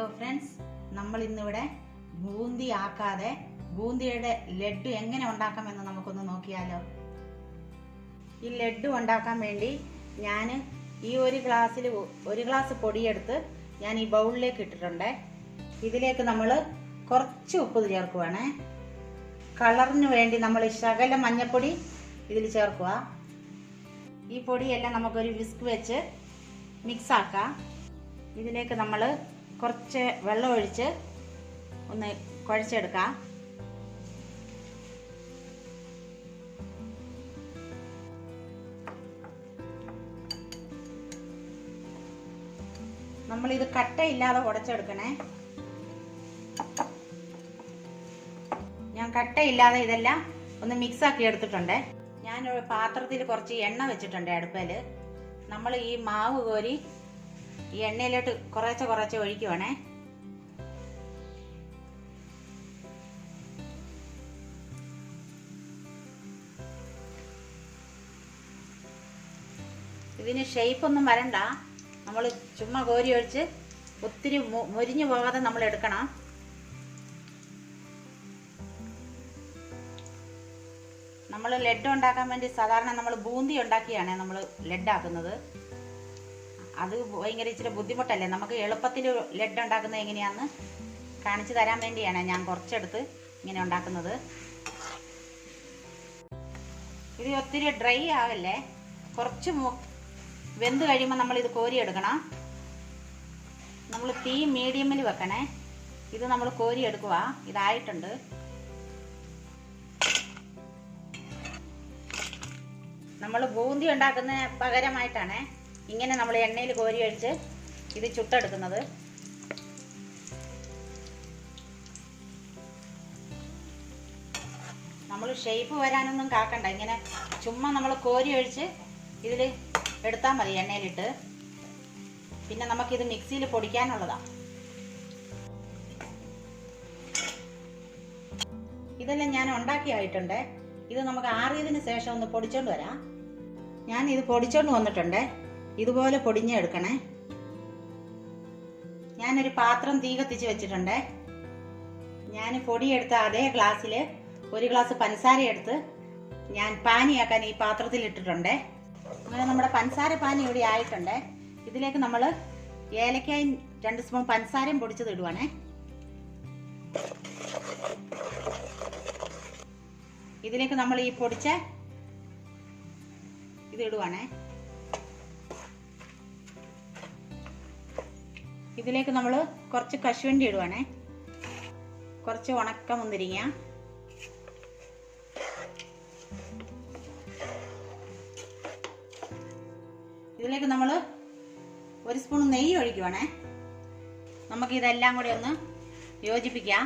Hello friends, നമ്മൾ ഇന്നിവിടെ ബൂന്തി ആക്കാതെ ബൂന്തിയുടെ ലഡ്ഡു എങ്ങനെ ഉണ്ടാക്കാമെന്ന് നമുക്കൊന്ന് നോക്കിയാലോ. ഈ ലഡ്ഡു ഉണ്ടാക്കാൻ വേണ്ടി ഞാൻ ഈ ഒരു ഗ്ലാസ് പൊടിയെടുത്ത് ഞാൻ ഈ ബൗളിലേക്ക് ഇട്ടിട്ടുണ്ട്. ഇതിലേക്ക് നമ്മൾ കുറച്ച് ഉപ്പ് ചേർക്കുവാണ്. കളറിന് വേണ്ടി നമ്മൾ ശകലം മഞ്ഞൾപ്പൊടി ഇതിൽ ചേർക്കുക. ഈ പൊടിയെല്ലാം നമുക്കൊരു വിസ്ക് വെച്ച് മിക്സ് ആക്കാം. ഇതിലേക്ക് നമ്മൾ കുറച്ച് വെള്ളം ഒഴിച്ച് ഒന്ന് കുഴച്ചെടുക്കാം. നമ്മളിത് കട്ടയില്ലാതെ ഉടച്ചെടുക്കണേ. ഞാൻ കട്ടയില്ലാതെ ഇതെല്ലാം ഒന്ന് മിക്സ് ആക്കി എടുത്തിട്ടുണ്ട്. ഞാനൊരു പാത്രത്തിൽ കുറച്ച് എണ്ണ വെച്ചിട്ടുണ്ട് അടുപ്പിൽ. നമ്മൾ ഈ മാവ് കോരി ഈ എണ്ണയിലോട്ട് കുറച്ച് ഒഴിക്കുവാണേ. ഇതിന് ഷേപ്പ് ഒന്നും വരണ്ട. നമ്മൾ ചുമ്മാ കോരി ഒഴിച്ച് ഒത്തിരി മുരിഞ്ഞു പോകാതെ നമ്മൾ എടുക്കണം. നമ്മൾ ലഡ്ഡു ഉണ്ടാക്കാൻ വേണ്ടി സാധാരണ നമ്മൾ ബൂന്തി ഉണ്ടാക്കിയാണ് നമ്മൾ ലഡ്ഡാക്കുന്നത്. അത് ഭയങ്കര ഇച്ചിരി ബുദ്ധിമുട്ടല്ലേ. നമുക്ക് എളുപ്പത്തിൽ ലഡ്ഡു ഉണ്ടാക്കുന്നത് എങ്ങനെയാണെന്ന് കാണിച്ചു തരാൻ വേണ്ടിയാണ് ഞാൻ കുറച്ചെടുത്ത് ഇങ്ങനെ ഉണ്ടാക്കുന്നത്. ഇത് ഒത്തിരി ഡ്രൈ ആകല്ലേ. കുറച്ച് വെന്ത് കഴിയുമ്പോൾ നമ്മളിത് കോരിയെടുക്കണം. നമ്മൾ തീ മീഡിയമിൽ വെക്കണേ. ഇത് നമ്മൾ കോരിയെടുക്കുക. ഇതായിട്ടുണ്ട്. നമ്മൾ ബൂന്തി ഉണ്ടാക്കുന്ന പകരമായിട്ടാണ് ഇങ്ങനെ നമ്മൾ എണ്ണയിൽ കോരി ഒഴിച്ച് ഇത് ചുട്ടെടുക്കുന്നത്. നമ്മൾ ഷേപ്പ് വരാനൊന്നും കാക്കണ്ട. ഇങ്ങനെ ചുമ്മാ നമ്മൾ കോരി ഒഴിച്ച് ഇതിൽ എടുത്താൽ മതി എണ്ണയിലിട്ട്. പിന്നെ നമുക്കിത് മിക്സിയിൽ പൊടിക്കാനുള്ളതാണ്. ഇതെല്ലാം ഞാൻ ഉണ്ടാക്കിയായിട്ടുണ്ട്. ഇത് നമുക്ക് ആറിയതിന് ശേഷം ഒന്ന് പൊടിച്ചോണ്ട് വരാം. ഞാൻ ഇത് പൊടിച്ചോണ്ട് വന്നിട്ടുണ്ട്. ഇതുപോലെ പൊടിഞ്ഞെടുക്കണേ. ഞാനൊരു പാത്രം തീ കത്തിച്ച് വെച്ചിട്ടുണ്ട്. ഞാൻ പൊടിയെടുത്ത അതേ ഗ്ലാസ്സിൽ ഒരു ഗ്ലാസ് പഞ്ചസാര എടുത്ത് ഞാൻ പാനിയാക്കാൻ ഈ പാത്രത്തിൽ ഇട്ടിട്ടുണ്ട്. അങ്ങനെ നമ്മുടെ പഞ്ചസാര പാനി ഇവിടെ ആയിട്ടുണ്ട്. ഇതിലേക്ക് നമ്മൾ ഏലക്കായും 2 സ്പൂൺ പഞ്ചസാരയും പൊടിച്ചത് ഇടുവാണേ. ഇതിലേക്ക് നമ്മൾ ഈ പൊടിച്ച ഇത് ഇടുവാണേ. ഇതിലേക്ക് നമ്മൾ കുറച്ച് കശുവണ്ടി ഇടുവാണേ. കുറച്ച് ഉണക്ക മുന്തിരിങ്ങ, ഇതിലേക്ക് നമ്മൾ 1 സ്പൂൺ നെയ്യ് ഒഴിക്കുവാണേ. നമുക്ക് ഇതെല്ലാം കൂടി ഒന്ന് യോജിപ്പിക്കാം.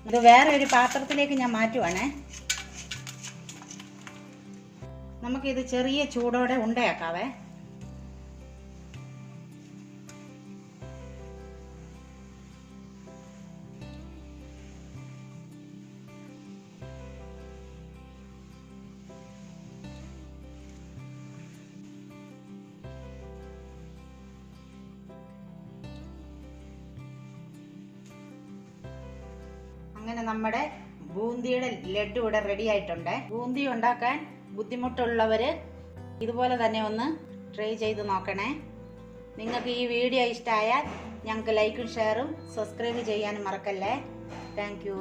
ഇത് വേറെ ഒരു പാത്രത്തിലേക്ക് ഞാൻ മാറ്റുവാണേ. നമുക്കിത് ചെറിയ ചൂടോടെ ഉണ്ടയാക്കാവേ. അങ്ങനെ നമ്മുടെ ബൂന്തിയുടെ ലഡ്ഡു ഇവിടെ റെഡി ആയിട്ടുണ്ട്. ബൂന്തി ഉണ്ടാക്കാൻ ബുദ്ധിമുട്ടുള്ളവര് ഇതുപോലെ തന്നെ ഒന്ന് ട്രൈ ചെയ്ത് നോക്കണേ. നിങ്ങൾക്ക് ഈ വീഡിയോ ഇഷ്ടമായാൽ ഞങ്ങൾക്ക് ലൈക്കും ഷെയറും സബ്സ്ക്രൈബ് ചെയ്യാനും മറക്കല്ലേ. Thank you.